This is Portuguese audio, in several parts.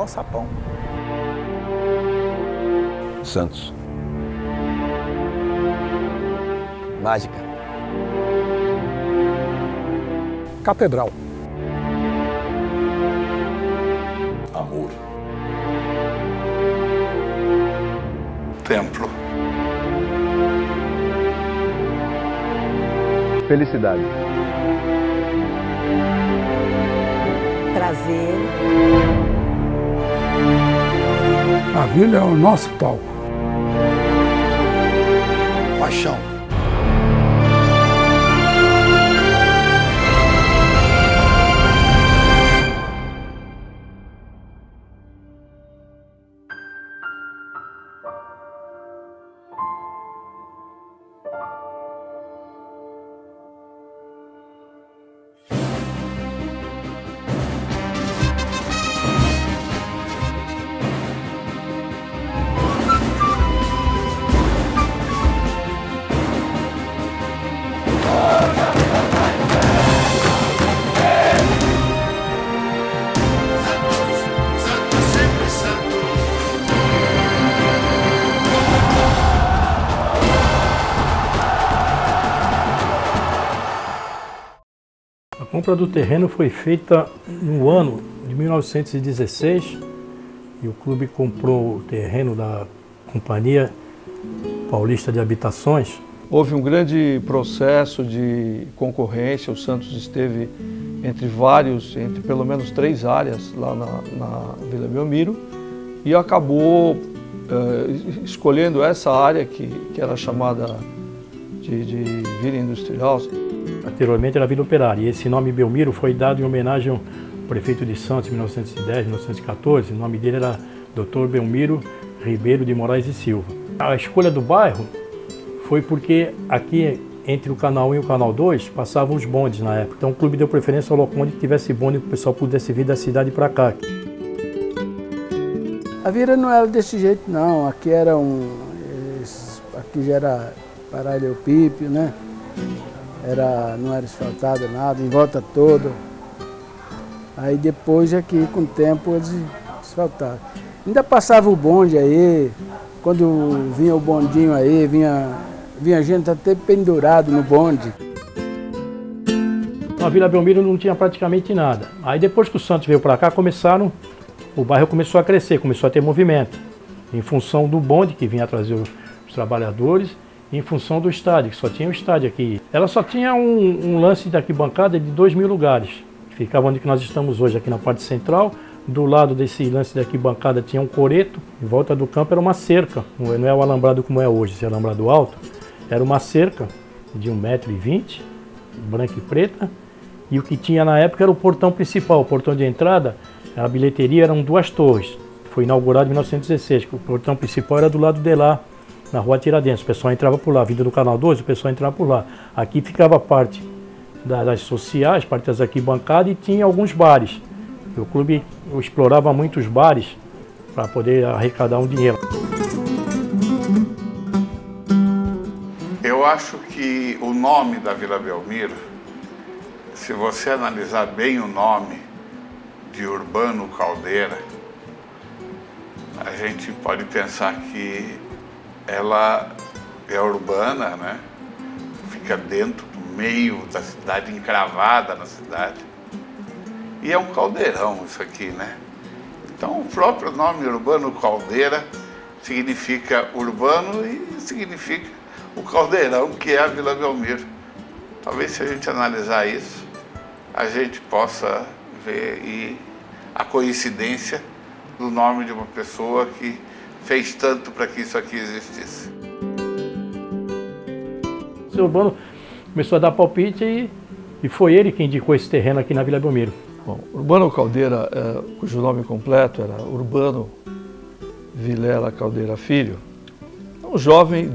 Alçapão. Santos. Mágica. Catedral. Amor. Templo. Felicidade. Prazer. A vila é o nosso palco. Paixão. A compra do terreno foi feita no ano de 1916 e o clube comprou o terreno da Companhia Paulista de Habitações. Houve um grande processo de concorrência, o Santos esteve entre pelo menos 3 áreas lá na Vila Belmiro e acabou escolhendo essa área que era chamada de Vila Industrial. Anteriormente era Vila Operária e esse nome Belmiro foi dado em homenagem ao prefeito de Santos em 1910, 1914. O nome dele era Dr. Belmiro Ribeiro de Moraes e Silva. A escolha do bairro foi porque aqui entre o Canal 1 e o Canal 2 passavam os bondes na época. Então o clube deu preferência ao local onde tivesse bonde que o pessoal pudesse vir da cidade para cá. A vila não era desse jeito não, aqui era aqui já era paralelepípedo, né? Não era asfaltado nada, em volta toda. Aí depois aqui com o tempo eles asfaltaram. Ainda passava o bonde aí, quando vinha o bondinho aí, vinha gente até pendurado no bonde. A Vila Belmiro não tinha praticamente nada. Aí depois que o Santos veio para cá, o bairro começou a crescer, começou a ter movimento. Em função do bonde que vinha trazer os trabalhadores, e em função do estádio, que só tinha o estádio aqui. Ela só tinha um lance de arquibancada de 2.000 lugares. Ficava onde nós estamos hoje, aqui na parte central. Do lado desse lance de arquibancada tinha um coreto, em volta do campo era uma cerca. Não é o alambrado como é hoje, esse alambrado alto. Era uma cerca de 1,20 m, branca e preta. E o que tinha na época era o portão principal, o portão de entrada. A bilheteria eram 2 torres. Foi inaugurado em 1916. O portão principal era do lado de lá, na Rua Tiradentes. O pessoal entrava por lá. Vindo do Canal 2, o pessoal entrava por lá. Aqui ficava a parte das sociais, parte das arquibancadas e tinha alguns bares. O clube explorava muito os bares para poder arrecadar um dinheiro. Eu acho que o nome da Vila Belmiro, se você analisar bem o nome de Urbano Caldeira, a gente pode pensar que ela é urbana, né? Fica dentro do meio da cidade, encravada na cidade. E é um caldeirão isso aqui, né? Então o próprio nome Urbano Caldeira significa urbano e significa o caldeirão que é a Vila Belmiro. Talvez se a gente analisar isso, a gente possa ver a coincidência do nome de uma pessoa que fez tanto para que isso aqui existisse. O seu Urbano começou a dar palpite e foi ele quem indicou esse terreno aqui na Vila Belmiro. Bom, Urbano Caldeira, cujo nome completo era Urbano Vilela Caldeira Filho, é um jovem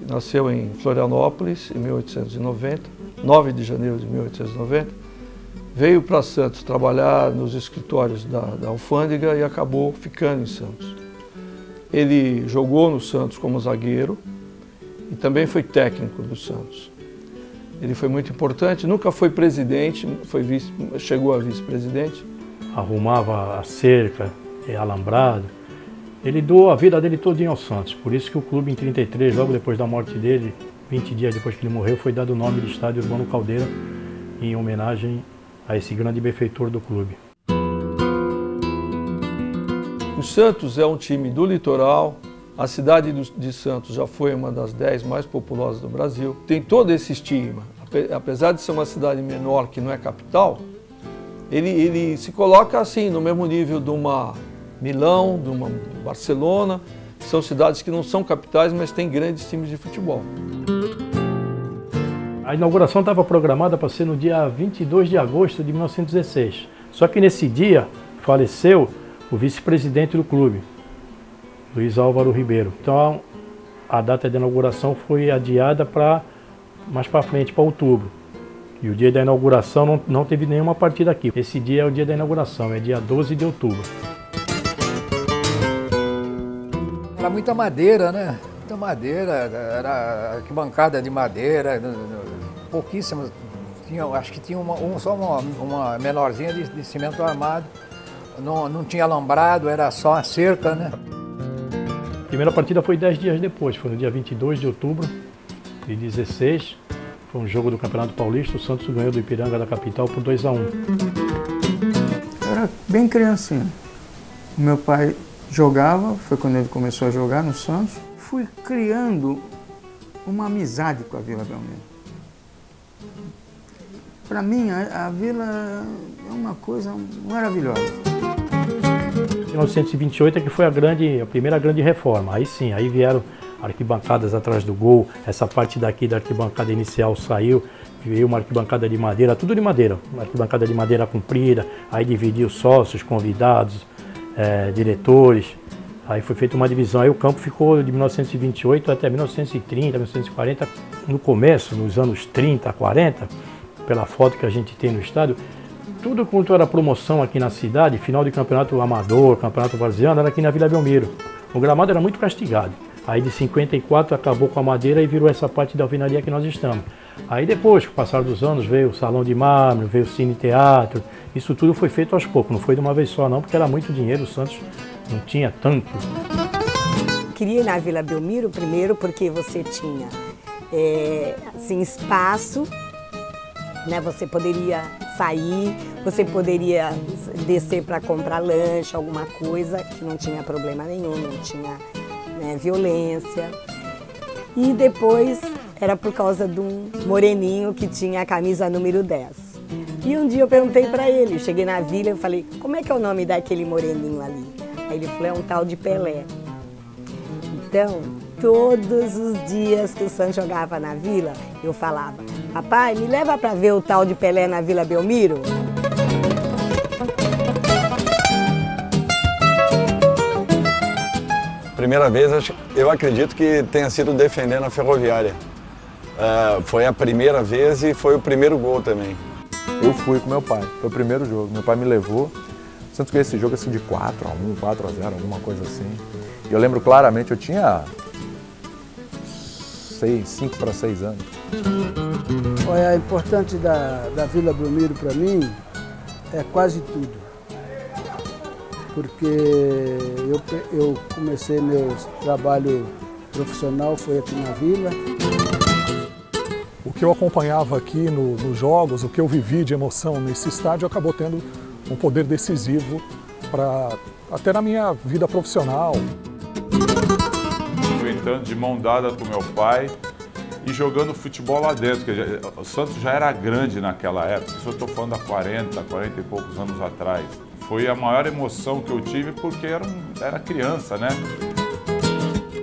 nasceu em Florianópolis em 1890, 9 de janeiro de 1890, veio para Santos trabalhar nos escritórios da alfândega e acabou ficando em Santos. Ele jogou no Santos como zagueiro e também foi técnico do Santos. Ele foi muito importante, nunca foi presidente, chegou a vice-presidente. Arrumava a cerca, alambrado. Ele doou a vida dele todinha ao Santos, por isso que o clube em 33, logo depois da morte dele, 20 dias depois que ele morreu, foi dado o nome de Estádio Urbano Caldeira, em homenagem a esse grande benfeitor do clube. O Santos é um time do litoral, a cidade de Santos já foi uma das 10 mais populosas do Brasil. Tem todo esse estigma, apesar de ser uma cidade menor que não é capital, ele se coloca assim, no mesmo nível de uma Milão, de uma Barcelona, são cidades que não são capitais, mas têm grandes times de futebol. A inauguração estava programada para ser no dia 22 de agosto de 1916. Só que nesse dia faleceu o vice-presidente do clube, Luiz Álvaro Ribeiro. Então a data de inauguração foi adiada para mais para frente, para outubro. E o dia da inauguração não teve nenhuma partida aqui. Esse dia é o dia da inauguração, é dia 12 de outubro. Era muita madeira, né? Muita madeira, era arquibancada de madeira, pouquíssimas. Acho que tinha só uma menorzinha de cimento armado. Não tinha alambrado, era só a cerca, né? A primeira partida foi 10 dias depois, foi no dia 22 de outubro de 16. Foi um jogo do Campeonato Paulista, o Santos ganhou do Ipiranga da capital por 2-1. Eu era bem criancinha. O meu pai jogava, foi quando ele começou a jogar no Santos. Fui criando uma amizade com a Vila Belmiro. Para mim, a Vila é uma coisa maravilhosa. 1928 é que foi a primeira grande reforma. Aí sim, aí vieram arquibancadas atrás do gol, essa parte daqui da arquibancada inicial saiu, veio uma arquibancada de madeira, tudo de madeira, uma arquibancada de madeira comprida, aí dividiu sócios, convidados, diretores, aí foi feita uma divisão, aí o campo ficou de 1928 até 1930, 1940, no começo, nos anos 30, 40, pela foto que a gente tem no estádio, tudo quanto era promoção aqui na cidade, final de campeonato amador, campeonato varziano, era aqui na Vila Belmiro. O gramado era muito castigado. Aí de 54 acabou com a madeira e virou essa parte da alvenaria que nós estamos. Aí depois, com o passar dos anos, veio o salão de mármore, veio o cine-teatro. Isso tudo foi feito aos poucos, não foi de uma vez só não, porque era muito dinheiro, o Santos não tinha tanto. Queria ir na Vila Belmiro primeiro porque você tinha assim, espaço, né? Você poderia sair, você poderia descer para comprar lanche, alguma coisa, que não tinha problema nenhum, não tinha violência. E depois era por causa de um moreninho que tinha a camisa número 10. E um dia eu perguntei para ele, cheguei na vila e falei, como é que é o nome daquele moreninho ali? Aí ele falou, é um tal de Pelé. Então, todos os dias que o Santos jogava na vila, eu falava, papai, me leva para ver o tal de Pelé na Vila Belmiro? Primeira vez, eu acredito que tenha sido defendendo a Ferroviária. Foi a primeira vez e foi o primeiro gol também. Eu fui com meu pai, foi o primeiro jogo. Meu pai me levou. O Santos ganhou esse jogo assim de 4-1, 4-0, alguma coisa assim. E eu lembro claramente, eu tinha 5 para 6 anos. Olha, a importância da Vila Belmiro para mim é quase tudo. Porque eu comecei meu trabalho profissional, foi aqui na Vila. O que eu acompanhava aqui nos jogos, o que eu vivi de emoção nesse estádio, acabou tendo um poder decisivo até na minha vida profissional. Eu entrando de mão dada com meu pai e jogando futebol lá dentro. O Santos já era grande naquela época, isso eu estou falando há 40 e poucos anos atrás. Foi a maior emoção que eu tive porque era criança, né?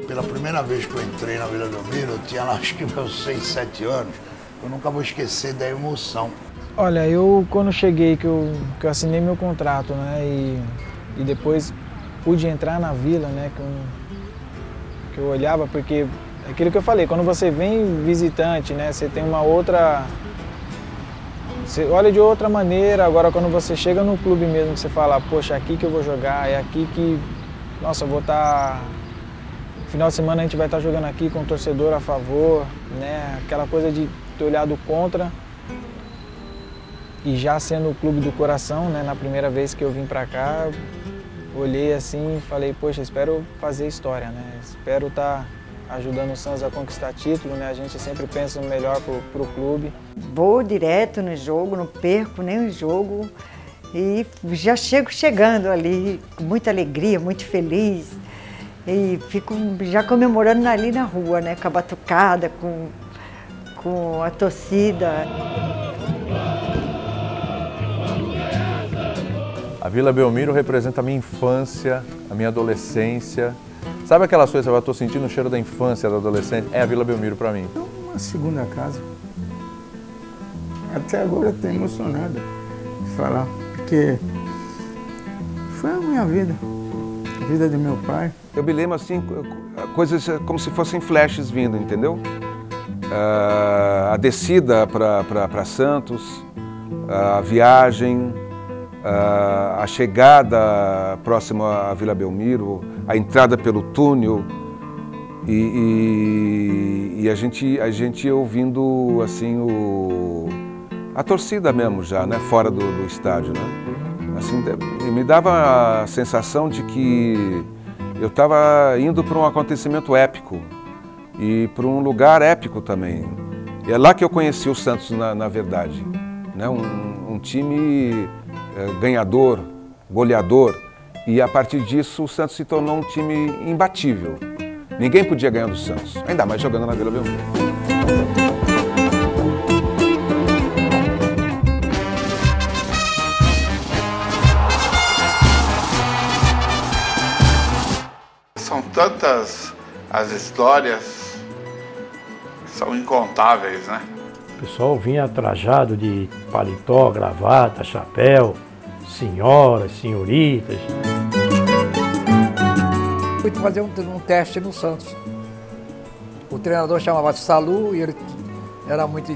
Pela primeira vez que eu entrei na Vila Belmiro, eu tinha lá acho que meus 6, 7 anos, eu nunca vou esquecer da emoção. Olha, eu quando cheguei, que eu assinei meu contrato, né, e depois pude entrar na Vila, né, que eu olhava, porque aquilo que eu falei, quando você vem visitante, né, você tem uma outra... Você olha de outra maneira. Agora quando você chega no clube mesmo, que você fala, poxa, é aqui que eu vou jogar, é aqui que, nossa, eu vou estar... Final de semana a gente vai estar jogando aqui com o torcedor a favor, né? Aquela coisa de ter olhado contra. E já sendo o clube do coração, né? Na primeira vez que eu vim pra cá, olhei assim e falei, poxa, espero fazer história, né? Espero estar ajudando o Santos a conquistar título, né? A gente sempre pensa no melhor pro clube. Vou direto no jogo, não perco nem o jogo e já chego chegando ali com muita alegria, muito feliz e fico já comemorando ali na rua, né? Com a batucada, com a torcida. A Vila Belmiro representa a minha infância, a minha adolescência. Sabe aquelas coisas que eu estou sentindo o cheiro da infância, da adolescência? É a Vila Belmiro para mim. Uma segunda casa. Até agora eu estou emocionado de falar, porque foi a minha vida, a vida do meu pai. Eu me lembro assim, coisas como se fossem flashes vindo, entendeu? A descida para Santos, a viagem, a chegada próximo à Vila Belmiro, a entrada pelo túnel e a gente ouvindo assim a torcida mesmo já, né, fora do estádio, né? Assim, me dava a sensação de que eu estava indo para um acontecimento épico e para um lugar épico também. E é lá que eu conheci o Santos na verdade, né? Um time ganhador, goleador, e a partir disso o Santos se tornou um time imbatível. Ninguém podia ganhar do Santos, ainda mais jogando na Vila Belmiro. São tantas as histórias, são incontáveis, né? O pessoal vinha trajado de paletó, gravata, chapéu, senhoras, senhoritas. Fui fazer um teste no Santos. O treinador chamava-se Salu e ele era muito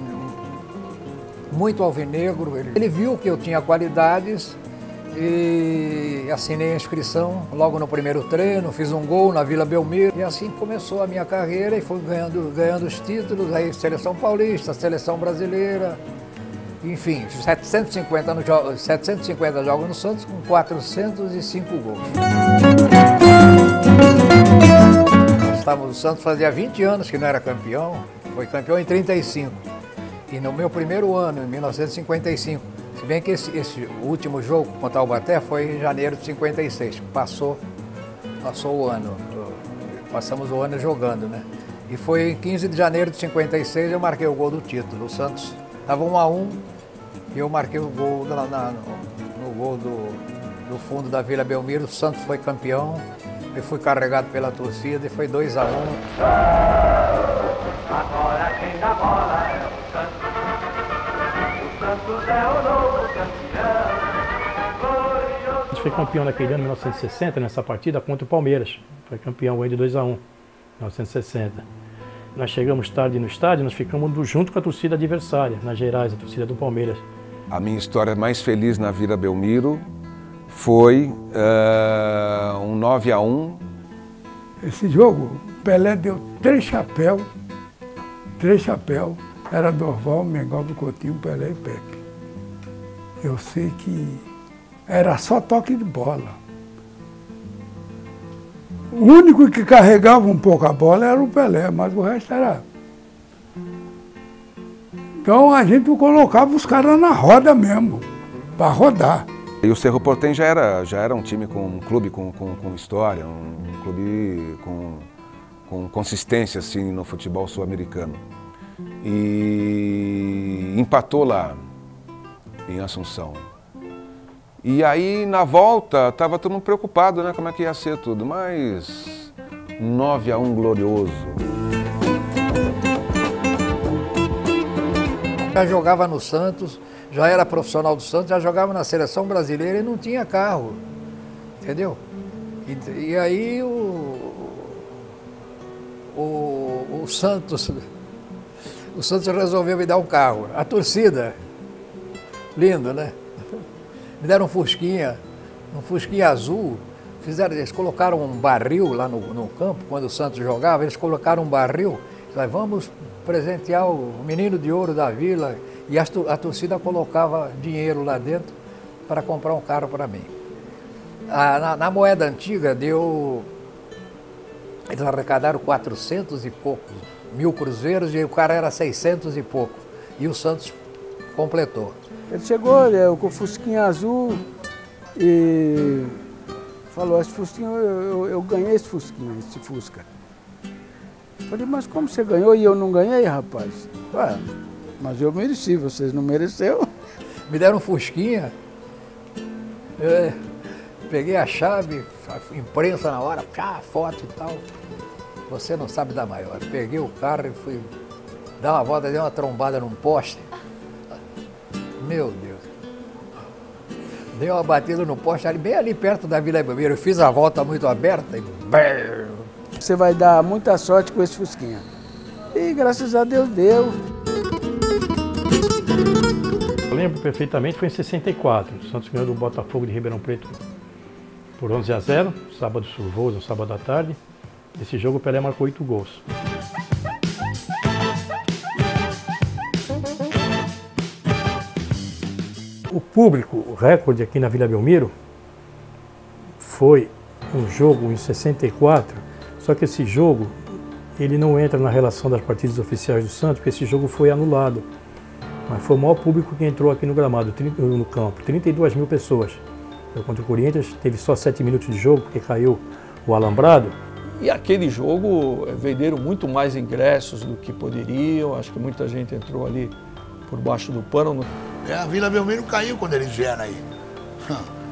alvinegro. Ele viu que eu tinha qualidades e assinei a inscrição logo no primeiro treino, fiz um gol na Vila Belmiro e assim começou a minha carreira e fui ganhando os títulos, aí Seleção Paulista, Seleção Brasileira, enfim, 750 jogos no Santos com 405 gols. O Santos fazia 20 anos que não era campeão, foi campeão em 35 e no meu primeiro ano, em 1955, se bem que esse último jogo contra o Taubaté foi em janeiro de 56, passou o ano, passamos o ano jogando, né? E foi em 15 de janeiro de 56 eu marquei o gol do título. O Santos estava 1-1 e eu marquei o gol no gol do fundo da Vila Belmiro. O Santos foi campeão, eu fui carregado pela torcida e foi 2-1. Agora quem dá bola é o Santos. O Santos é o novo campeão. A gente foi campeão naquele ano, 1960, nessa partida contra o Palmeiras. Foi campeão aí de 2-1, 1960. Nós chegamos tarde no estádio, nós ficamos junto com a torcida adversária, nas Gerais, a torcida do Palmeiras. A minha história mais feliz na Vila Belmiro foi um 9-1. Esse jogo, Pelé deu 3 chapéus, era Dorval, Mengal do Coutinho, Pelé e Pepe. Eu sei que era só toque de bola. O único que carregava um pouco a bola era o Pelé, mas o resto era... Então a gente colocava os caras na roda mesmo, para rodar. E o Cerro Porteño já era um time um clube com história, um clube com consistência assim, no futebol sul-americano. E empatou lá, em Assunção. E aí, na volta, estava todo mundo preocupado, né? Como é que ia ser tudo, mas 9-1 glorioso. Já jogava no Santos, já era profissional do Santos, já jogava na Seleção Brasileira e não tinha carro, entendeu? E aí o Santos resolveu me dar um carro. A torcida, lindo, né? Me deram um Fusquinha azul. Eles colocaram um barril lá no campo, quando o Santos jogava, eles colocaram um barril. Vamos presentear o menino de ouro da vila. E a torcida colocava dinheiro lá dentro para comprar um carro para mim. Na moeda antiga deu... Eles arrecadaram 400 e poucos mil cruzeiros e o cara era 600 e pouco. E o Santos completou. Ele chegou com o fusquinha azul e falou, esse fusquinha, eu ganhei esse fusquinha, esse fusca. Falei, mas como você ganhou e eu não ganhei, rapaz? Ué, mas eu mereci, vocês não mereceram. Me deram um fusquinha, peguei a chave, a imprensa na hora, foto e tal. Você não sabe da maior. Peguei o carro e fui dar uma volta, dei uma trombada num poste. Meu Deus. Dei uma batida no poste, bem ali perto da Vila Belmiro. Eu fiz a volta muito aberta e... Você vai dar muita sorte com esse fusquinha. E graças a Deus deu. Eu lembro perfeitamente, foi em 64. O Santos ganhou do Botafogo de Ribeirão Preto por 11-0, sábado chuvoso, sábado à tarde. Nesse jogo o Pelé marcou 8 gols. O público, o recorde aqui na Vila Belmiro, foi um jogo em 64, só que esse jogo ele não entra na relação das partidas oficiais do Santos, porque esse jogo foi anulado. Mas foi o maior público que entrou aqui no gramado, no campo, 32 mil pessoas. Contra o Corinthians, teve só 7 minutos de jogo, porque caiu o alambrado. E aquele jogo venderam muito mais ingressos do que poderiam, acho que muita gente entrou ali por baixo do pano. A Vila Belmiro caiu quando eles vieram aí,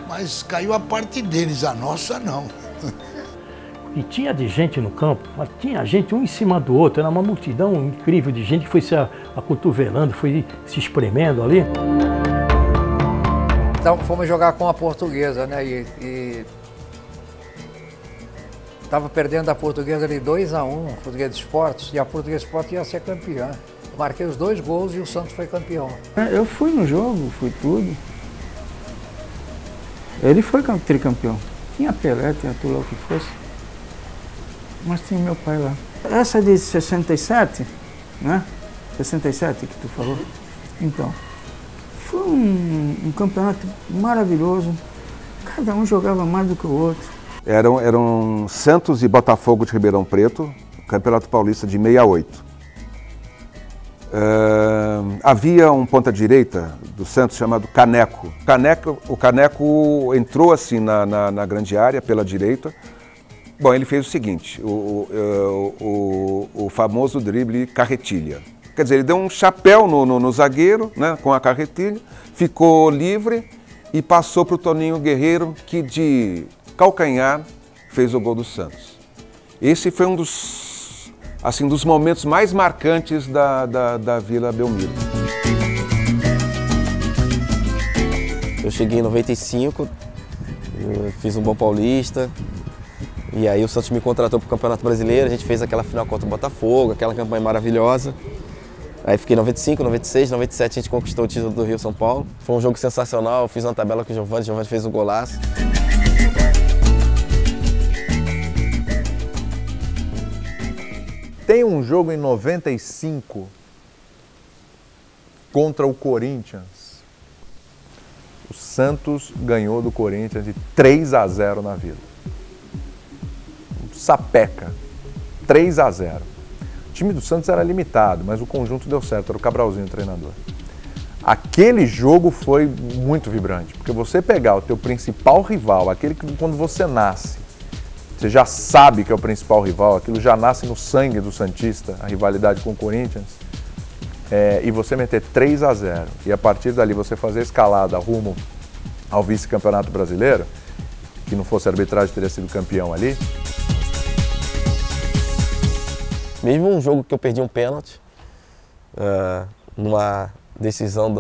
mas caiu a parte deles, a nossa não. E tinha de gente no campo, mas tinha gente um em cima do outro, era uma multidão incrível de gente que foi se acotovelando, foi se espremendo ali. Então fomos jogar com a Portuguesa, né? E estava perdendo a Portuguesa ali 2-1, Portuguesa de Esportes, e a Portuguesa de Esportes ia ser campeã. Marquei os 2 gols e o Santos foi campeão. Eu fui no jogo, fui tudo. Ele foi tricampeão. Tinha Pelé, tinha tudo lá o que fosse. Mas tinha meu pai lá. Essa de 67, né? 67 que tu falou. Então, foi um campeonato maravilhoso. Cada um jogava mais do que o outro. Eram Santos e Botafogo de Ribeirão Preto, Campeonato Paulista de 68. Havia um ponta-direita do Santos chamado Caneco. O Caneco entrou assim na grande área pela direita. Bom, ele fez o seguinte, o famoso drible carretilha. Quer dizer, ele deu um chapéu no zagueiro, né, com a carretilha, ficou livre e passou para o Toninho Guerreiro, que de calcanhar fez o gol do Santos. Esse foi um dos momentos mais marcantes da Vila Belmiro. Eu cheguei em 95, fiz um bom paulista, e aí o Santos me contratou para o Campeonato Brasileiro, a gente fez aquela final contra o Botafogo, aquela campanha maravilhosa. Aí fiquei em 95, 96, 97 a gente conquistou o título do Rio São Paulo. Foi um jogo sensacional, eu fiz uma tabela com o Giovani fez um golaço. Tem um jogo em 95 contra o Corinthians. O Santos ganhou do Corinthians de 3-0 na Vila. Sapeca, 3-0. O time do Santos era limitado, mas o conjunto deu certo, era o Cabralzinho o treinador. Aquele jogo foi muito vibrante, porque você pegar o teu principal rival, aquele que quando você nasce, você já sabe que é o principal rival, aquilo já nasce no sangue do santista, a rivalidade com o Corinthians, e você meter 3-0, e a partir dali você fazer a escalada rumo ao vice-campeonato brasileiro, que não fosse a arbitragem teria sido campeão ali. Mesmo um jogo que eu perdi um pênalti, numa decisão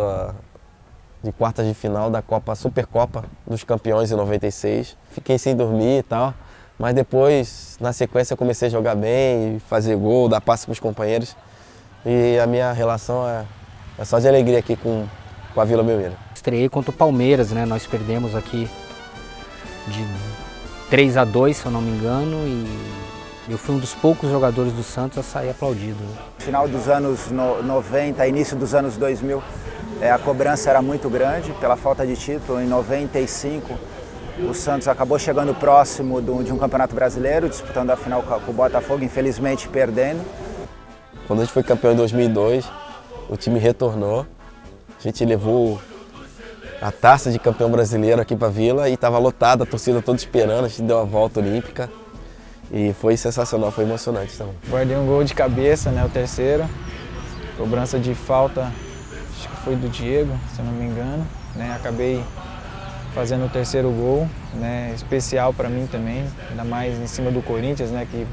de quartas de final da Supercopa dos Campeões em 96. Fiquei sem dormir e tal, mas depois, na sequência, eu comecei a jogar bem, fazer gol, dar passe para os companheiros. E a minha relação é só de alegria aqui com a Vila Belmiro. Estreiei contra o Palmeiras, né? Nós perdemos aqui de 3-2, se eu não me engano, e eu fui um dos poucos jogadores do Santos a sair aplaudido. Final dos anos 90, início dos anos 2000, a cobrança era muito grande pela falta de título. Em 95, o Santos acabou chegando próximo de um campeonato brasileiro, disputando a final com o Botafogo, infelizmente perdendo. Quando a gente foi campeão em 2002, o time retornou, a gente levou a taça de campeão brasileiro aqui para a Vila e estava lotada, a torcida toda esperando, a gente deu a volta olímpica e foi sensacional, foi emocionante também. Guardei um gol de cabeça, né, o terceiro, cobrança de falta, acho que foi do Diego, se eu não me engano, né, acabei fazendo o terceiro gol, né, especial para mim também, ainda mais em cima do Corinthians, né, que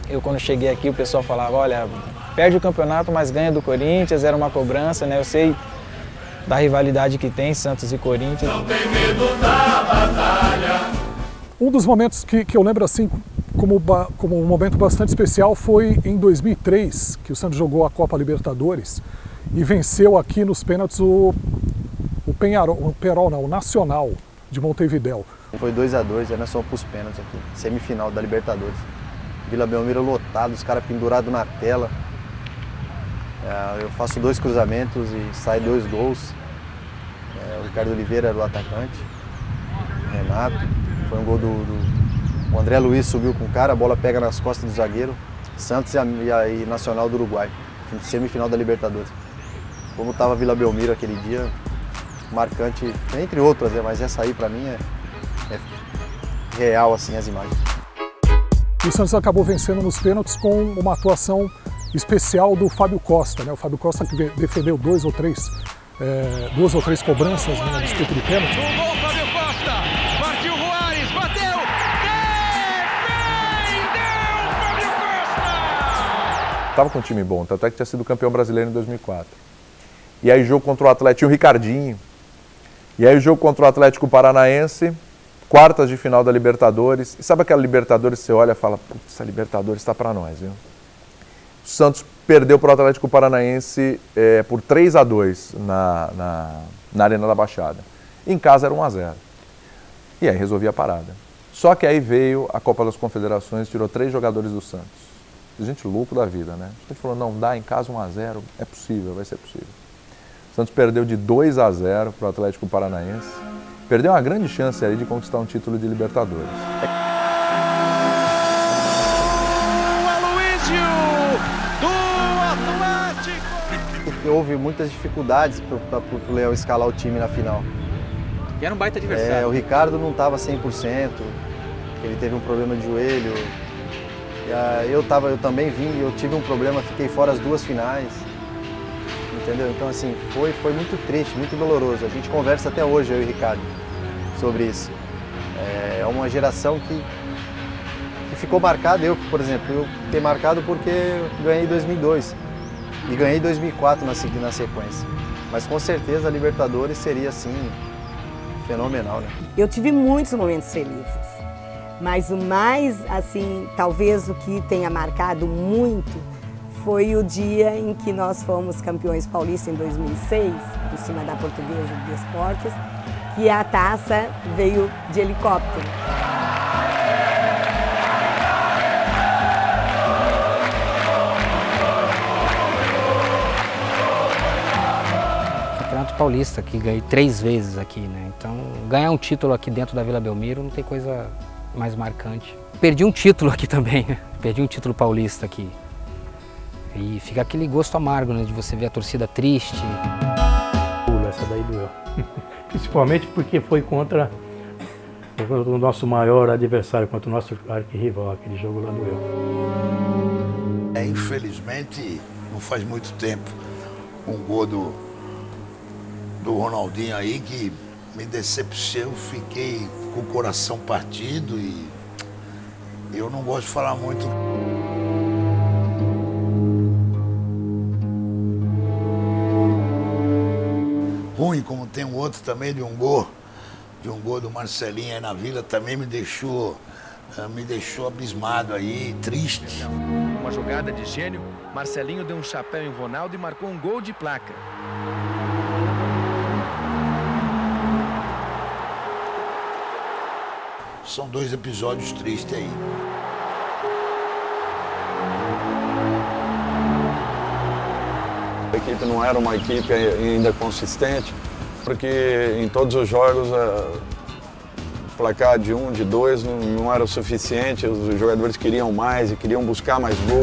eu quando cheguei aqui o pessoal falava, olha, perde o campeonato, mas ganha do Corinthians, era uma cobrança, né, eu sei da rivalidade que tem Santos e Corinthians. Não tem medo da batalha. Um dos momentos que eu lembro assim como um momento bastante especial foi em 2003, que o Santos jogou a Copa Libertadores e venceu aqui nos pênaltis o Nacional de Montevidéu. Foi 2-2, nós fomos para os pênaltis aqui, semifinal da Libertadores. Vila Belmiro lotado, os caras pendurados na tela. Eu faço 2 cruzamentos e sai 2 gols. O Ricardo Oliveira era o atacante, o Renato. Foi um gol o André Luiz subiu com o cara, a bola pega nas costas do zagueiro. Santos e Nacional do Uruguai, semifinal da Libertadores. Como estava Vila Belmiro aquele dia, marcante, entre outras, mas essa aí para mim é real assim as imagens. E o Santos acabou vencendo nos pênaltis com uma atuação especial do Fábio Costa, né? O Fábio Costa que defendeu 2 ou 3 cobranças na disputa de pênalti. Gol, Fábio Costa! Partiu Juárez, bateu! Defendeu, Fábio Costa! Tava com um time bom, tanto é que tinha sido campeão brasileiro em 2004. E aí jogo contra o Atlético, o Ricardinho. E aí o jogo contra o Atlético Paranaense, quartas de final da Libertadores. E sabe aquela Libertadores que você olha e fala, putz, essa Libertadores está para nós, viu? O Santos perdeu para o Atlético Paranaense por 3-2 na Arena da Baixada. Em casa era 1-0. E aí resolvi a parada. Só que aí veio a Copa das Confederações, tirou 3 jogadores do Santos. Gente louco da vida, né? A gente falou, não dá, em casa 1-0, é possível, vai ser possível. O Santos perdeu de 2-0 para o Atlético Paranaense. Perdeu uma grande chance ali de conquistar um título de Libertadores. Houve muitas dificuldades para o Leão escalar o time na final. E era um baita adversário. O Ricardo não estava 100%, ele teve um problema de joelho. Eu também vim, eu tive um problema, fiquei fora as 2 finais. Entendeu? Então assim, foi muito triste, muito doloroso. A gente conversa até hoje, eu e o Ricardo, sobre isso. É uma geração que ficou marcada, eu, por exemplo, eu fiquei marcado porque ganhei em 2002. E ganhei em 2004 na sequência. Mas com certeza a Libertadores seria, assim, fenomenal, né? Eu tive muitos momentos felizes. Mas o mais, assim, talvez o que tenha marcado muito foi o dia em que nós fomos campeões paulistas em 2006, em cima da Portuguesa de Esportes, que a taça veio de helicóptero. Campeonato Paulista, que ganhei 3 vezes aqui, né? Então, ganhar um título aqui dentro da Vila Belmiro não tem coisa mais marcante. Perdi um título aqui também, né? Perdi um título paulista aqui. E fica aquele gosto amargo, né? De você ver a torcida triste. Essa daí doeu. Principalmente porque foi contra o nosso maior adversário, contra o nosso arquirrival, aquele jogo lá doeu. Infelizmente, não faz muito tempo, um gol do Ronaldinho aí que me decepcionou, fiquei com o coração partido e eu não gosto de falar muito. Ruim, como tem um outro também de um gol do Marcelinho aí na Vila, também me deixou abismado aí, triste. Uma jogada de gênio, Marcelinho deu um chapéu em Ronaldo e marcou um gol de placa. São 2 episódios tristes aí. A equipe não era uma equipe ainda consistente, porque em todos os jogos placar de 1, de 2 não era o suficiente, os jogadores queriam mais e queriam buscar mais gol.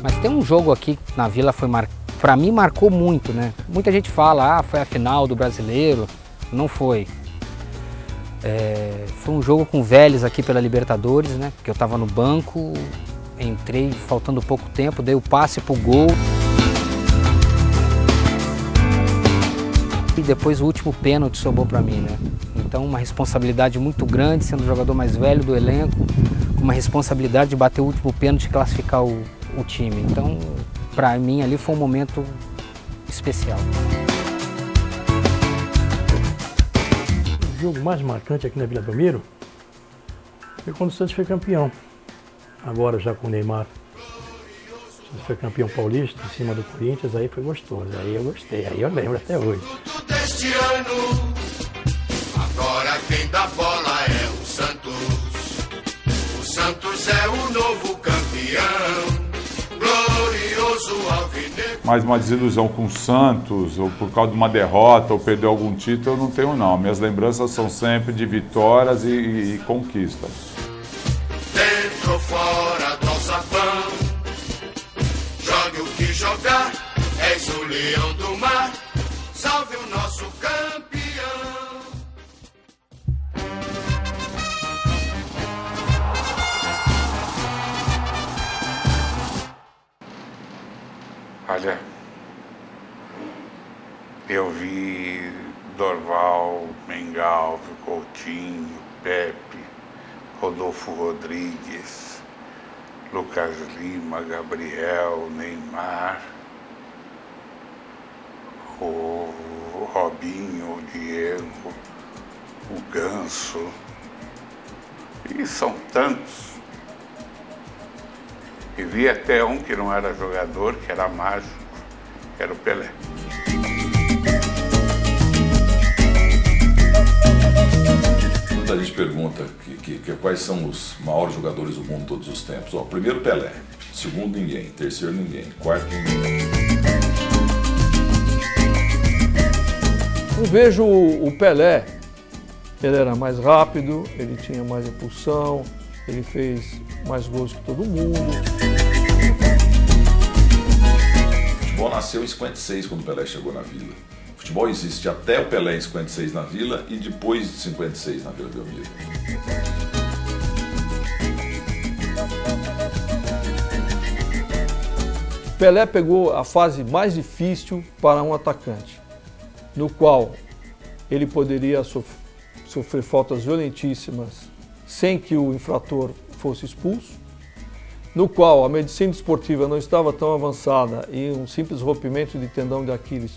Mas tem um jogo aqui na Vila, para mim marcou muito, né? Muita gente fala, foi a final do Brasileiro, não foi. Foi um jogo com o Vélez aqui pela Libertadores, né? Porque eu estava no banco, entrei faltando pouco tempo, dei o passe pro gol. E depois o último pênalti sobrou para mim, né? Então uma responsabilidade muito grande, sendo o jogador mais velho do elenco, uma responsabilidade de bater o último pênalti e classificar o time. Então, para mim ali foi um momento especial. O jogo mais marcante aqui na Vila Belmiro foi quando o Santos foi campeão. Agora já com o Neymar. O Santos foi campeão paulista em cima do Corinthians, aí foi gostoso. Aí eu gostei, aí eu lembro até hoje. Deste ano, agora quem dá bola é o Santos. O Santos é o novo campeão, glorioso alvinegro. Mas uma desilusão com o Santos, ou por causa de uma derrota, ou perder algum título, eu não tenho não. Minhas lembranças são sempre de vitórias e conquistas. Dentro ou fora do alçapão, jogue o que jogar, és o leão do mar, salve o nosso campeão. Olha, eu vi Dorval, Mengalvio, Coutinho, Pepe, Rodolfo Rodrigues, Lucas Lima, Gabriel, Neymar, o Robinho, o Diego, o Ganso, e são tantos. E vi até um que não era jogador, que era mágico, que era o Pelé. Muita gente pergunta quais são os maiores jogadores do mundo de todos os tempos. Primeiro Pelé, segundo ninguém, terceiro ninguém, quarto ninguém. Eu vejo o Pelé, ele era mais rápido, ele tinha mais impulsão, ele fez mais gols que todo mundo. O futebol nasceu em 56, quando o Pelé chegou na Vila. O futebol existe até o Pelé em 56 na Vila e depois de 56 na Vila Belmiro. Pelé pegou a fase mais difícil para um atacante, no qual ele poderia sofrer faltas violentíssimas sem que o infrator fosse expulso, no qual a medicina esportiva não estava tão avançada e um simples rompimento de tendão de Aquiles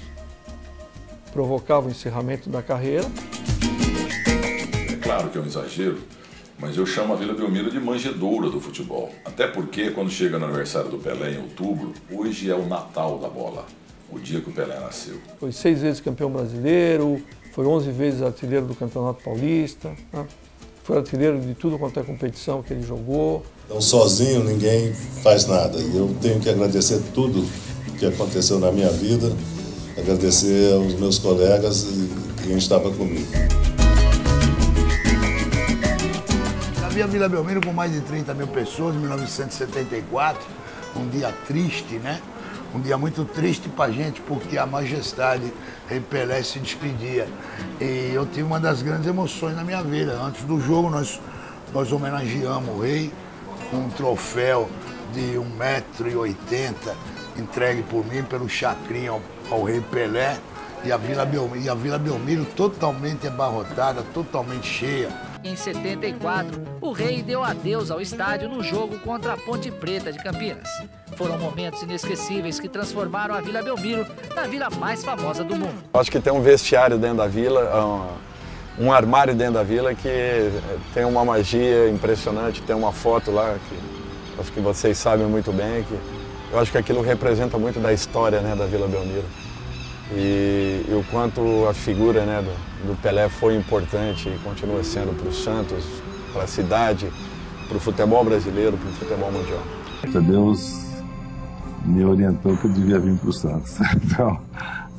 provocava o encerramento da carreira. É claro que é um exagero, mas eu chamo a Vila Belmiro de manjedoura do futebol. Até porque quando chega no aniversário do Pelé em outubro, hoje é o Natal da bola, o dia que o Pelé nasceu. Foi 6 vezes campeão brasileiro, foi 11 vezes artilheiro do Campeonato Paulista, né? Foi artilheiro de tudo quanto é competição que ele jogou. Então, sozinho ninguém faz nada. E eu tenho que agradecer tudo que aconteceu na minha vida, agradecer aos meus colegas e quem estava comigo. Havia Vila Belmiro com mais de 30 mil pessoas em 1974, um dia triste, né? Um dia muito triste pra gente, porque a majestade Rei Pelé se despedia. E eu tive uma das grandes emoções na minha vida. Antes do jogo, nós homenageamos o rei com um troféu de 1,80 m, entregue por mim, pelo Chacrinha ao Rei Pelé. E a Vila Belmiro totalmente abarrotada, totalmente cheia. Em 74, o Rei deu adeus ao estádio no jogo contra a Ponte Preta de Campinas. Foram momentos inesquecíveis que transformaram a Vila Belmiro na vila mais famosa do mundo. Acho que tem um vestiário dentro da vila, um armário dentro da vila que tem uma magia impressionante, tem uma foto lá que acho que vocês sabem muito bem, que eu acho que aquilo representa muito da história, né, da Vila Belmiro. E o quanto a figura, né, do Pelé foi importante e continua sendo para o Santos, para a cidade, para o futebol brasileiro, para o futebol mundial. Deus me orientou que eu devia vir para o Santos. Então,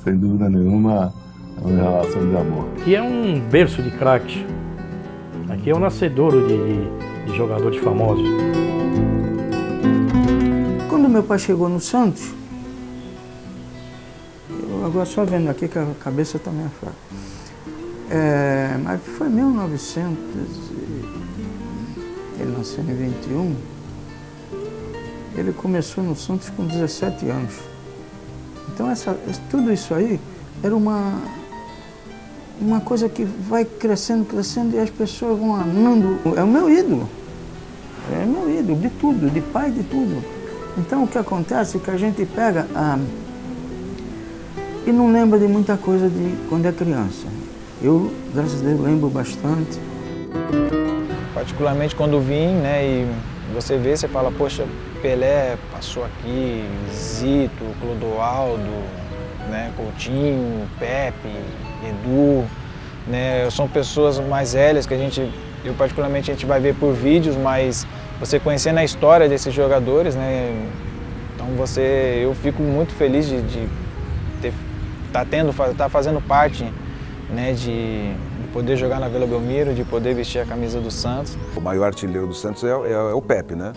sem dúvida nenhuma, É uma relação de amor. Aqui é um berço de craques. Aqui é um nascedouro de jogadores famosos. Quando meu pai chegou no Santos, eu agora só vendo aqui que a cabeça está meio fraca. Mas foi 1900, ele nasceu em 21, ele começou no Santos com 17 anos. Então tudo isso aí era uma coisa que vai crescendo, crescendo e as pessoas vão amando. É o meu ídolo, de tudo, de pai, de tudo. Então o que acontece é que a gente pega e não lembra de muita coisa de quando é criança. Eu, graças a Deus, lembro bastante. Particularmente quando vim, né, e você vê, você fala, poxa, Pelé passou aqui, Zito, Clodoaldo, né, Coutinho, Pepe, Edu, né, são pessoas mais velhas que eu particularmente a gente vai ver por vídeos, mas você conhecendo a história desses jogadores, né, então eu fico muito feliz de estar fazendo parte, né, de poder jogar na Vila Belmiro, de poder vestir a camisa do Santos. O maior artilheiro do Santos é o Pepe, né?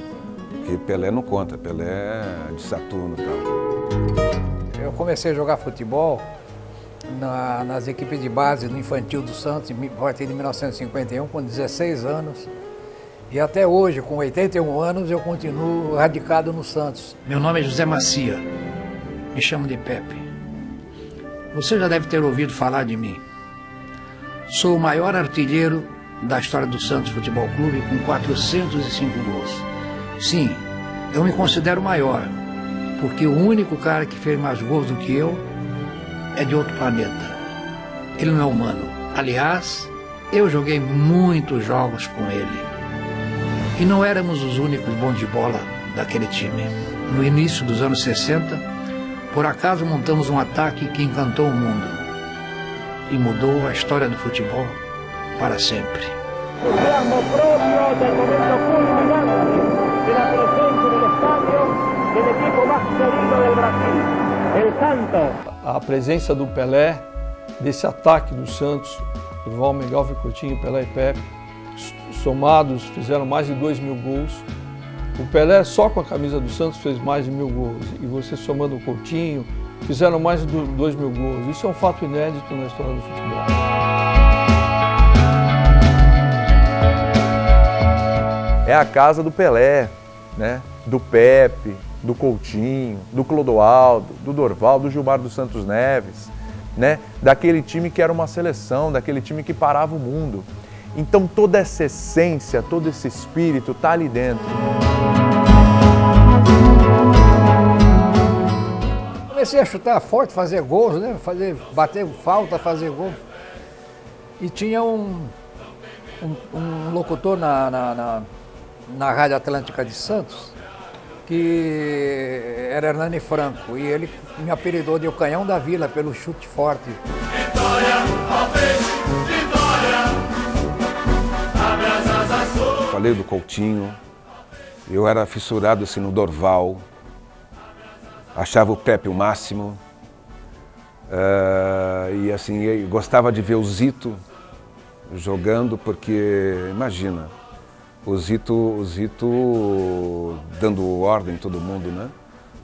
Porque Pelé não conta, Pelé é de Saturno e tal. Eu comecei a jogar futebol nas equipes de base no infantil do Santos, a partir de 1951, com 16 anos. E até hoje, com 81 anos, eu continuo radicado no Santos. Meu nome é José Macia, me chamo de Pepe. Você já deve ter ouvido falar de mim. Sou o maior artilheiro da história do Santos Futebol Clube, com 405 gols. Sim, eu me considero maior, porque o único cara que fez mais gols do que eu é de outro planeta. Ele não é humano. Aliás, eu joguei muitos jogos com ele. E não éramos os únicos bons de bola daquele time. No início dos anos 60, por acaso montamos um ataque que encantou o mundo e mudou a história do futebol para sempre. A presença do Pelé, desse ataque do Santos, Durval, Mengalvio, Coutinho, Pelé e Pepe, somados fizeram mais de 2.000 gols. O Pelé só com a camisa do Santos fez mais de 1.000 gols. E você somando o Coutinho, fizeram mais de 2.000 gols. Isso é um fato inédito na história do futebol. É a casa do Pelé, né? Do Pepe, do Coutinho, do Clodoaldo, do Dorval, do Gilmar dos Santos Neves, né? Daquele time que era uma seleção, daquele time que parava o mundo. Então toda essa essência, todo esse espírito está ali dentro. Comecei a chutar forte, fazer gols, né? Bater falta, fazer gol. E tinha um locutor na Rádio Atlântica de Santos, que era Hernani Franco, e ele me apelidou de o Canhão da Vila pelo chute forte. Falei do Coutinho, eu era fissurado assim no Dorval, achava o Pepe o máximo, e assim, eu gostava de ver o Zito jogando, porque imagina, o Zito dando ordem em todo mundo, né?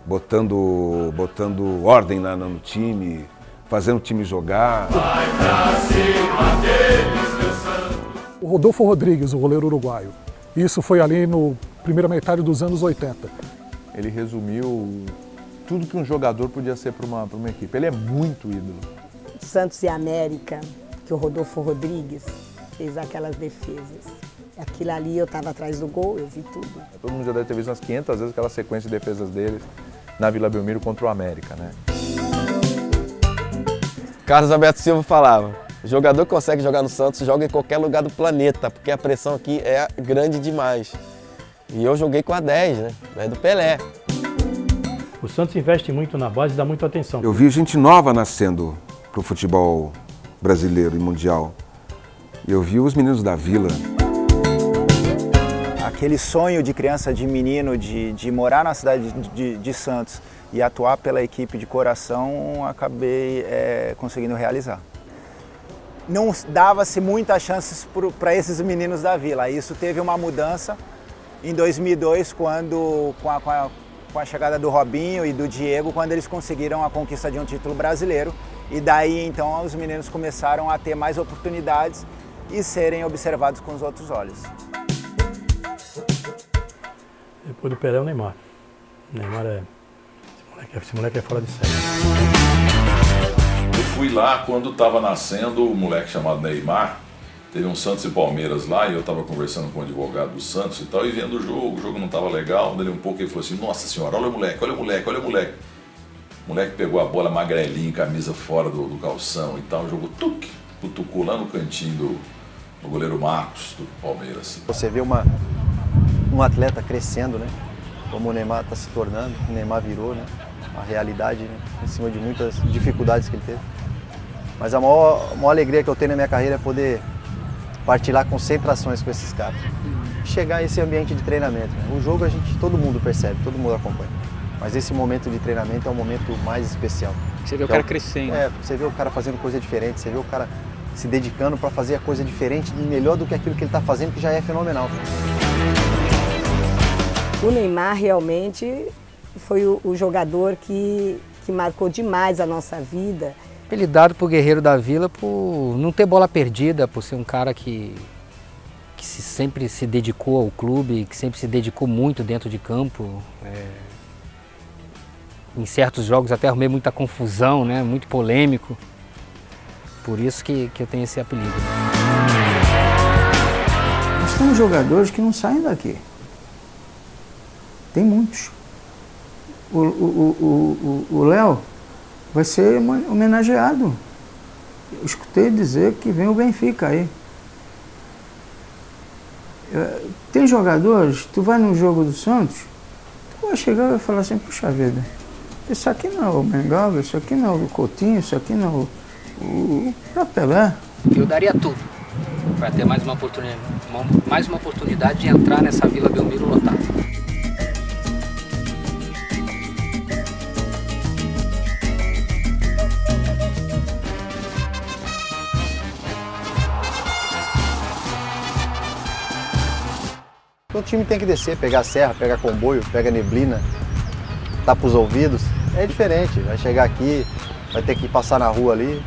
Botando ordem no time, fazendo o time jogar. Vai pra cima deles, meu santo. O Rodolfo Rodrigues, o goleiro uruguaio. Isso foi ali no primeira metade dos anos 80. Ele resumiu tudo que um jogador podia ser para uma equipe. Ele é muito ídolo. Santos e América, que o Rodolfo Rodrigues fez aquelas defesas. Aquilo ali, eu estava atrás do gol, eu vi tudo. Todo mundo já deve ter visto umas 500 vezes aquela sequência de defesas deles na Vila Belmiro contra o América, né? Carlos Alberto Silva falava, o jogador que consegue jogar no Santos joga em qualquer lugar do planeta, porque a pressão aqui é grande demais. E eu joguei com a 10, né? É do Pelé. O Santos investe muito na base e dá muita atenção. Eu vi gente nova nascendo pro futebol brasileiro e mundial. Eu vi os meninos da Vila. Aquele sonho de criança, de menino, de morar na cidade de Santos e atuar pela equipe de coração, acabei conseguindo realizar. não dava-se muitas chances para esses meninos da Vila. Isso teve uma mudança em 2002, quando, com a chegada do Robinho e do Diego, quando eles conseguiram a conquista de um título brasileiro. E daí, então, os meninos começaram a ter mais oportunidades e serem observados com os outros olhos. Depois do Pelé, o Neymar. O Neymar esse moleque é fora de série. Eu fui lá quando estava nascendo o moleque chamado Neymar. Teve um Santos e Palmeiras lá e eu estava conversando com o advogado do Santos e tal, e vendo o jogo não estava legal. Dali um pouco ele falou assim: nossa senhora, olha o moleque, olha o moleque, olha o moleque. O moleque pegou a bola magrelinho, camisa fora do calção e tal, jogou cutucou lá no cantinho do goleiro Marcos, do Palmeiras. Você vê um atleta crescendo, né? Como o Neymar está se tornando, o Neymar virou, né? A realidade, né? Em cima de muitas dificuldades que ele teve. Mas a maior alegria que eu tenho na minha carreira é poder partilhar concentrações com esses caras. Chegar a esse ambiente de treinamento. Né? O jogo todo mundo percebe, todo mundo acompanha. Mas esse momento de treinamento é o momento mais especial. Você vê o cara crescendo. Você vê o cara fazendo coisa diferente, você vê o cara se dedicando para fazer a coisa diferente e melhor do que aquilo que ele está fazendo, que já é fenomenal. O Neymar realmente foi o jogador que marcou demais a nossa vida. Apelidado por Guerreiro da Vila por não ter bola perdida, por ser um cara que sempre se dedicou ao clube, que sempre se dedicou muito dentro de campo. Em certos jogos até arrumei muita confusão, né? Muito polêmico. Por isso que eu tenho esse apelido. Nós temos jogadores que não saem daqui. Tem muitos. O Léo vai ser homenageado. Eu escutei dizer que vem o Benfica aí. Tem jogadores, tu vai no jogo do Santos, tu vai chegar e vai falar assim: puxa vida, isso aqui não é o Mengal, isso aqui não é o Coutinho, isso aqui não é o Pelé. Eu daria tudo para ter mais uma oportunidade de entrar nessa Vila Belmiro lotada. O time tem que descer, pegar a serra, pegar comboio, pega neblina, tapa os ouvidos. É diferente, vai chegar aqui, vai ter que passar na rua ali.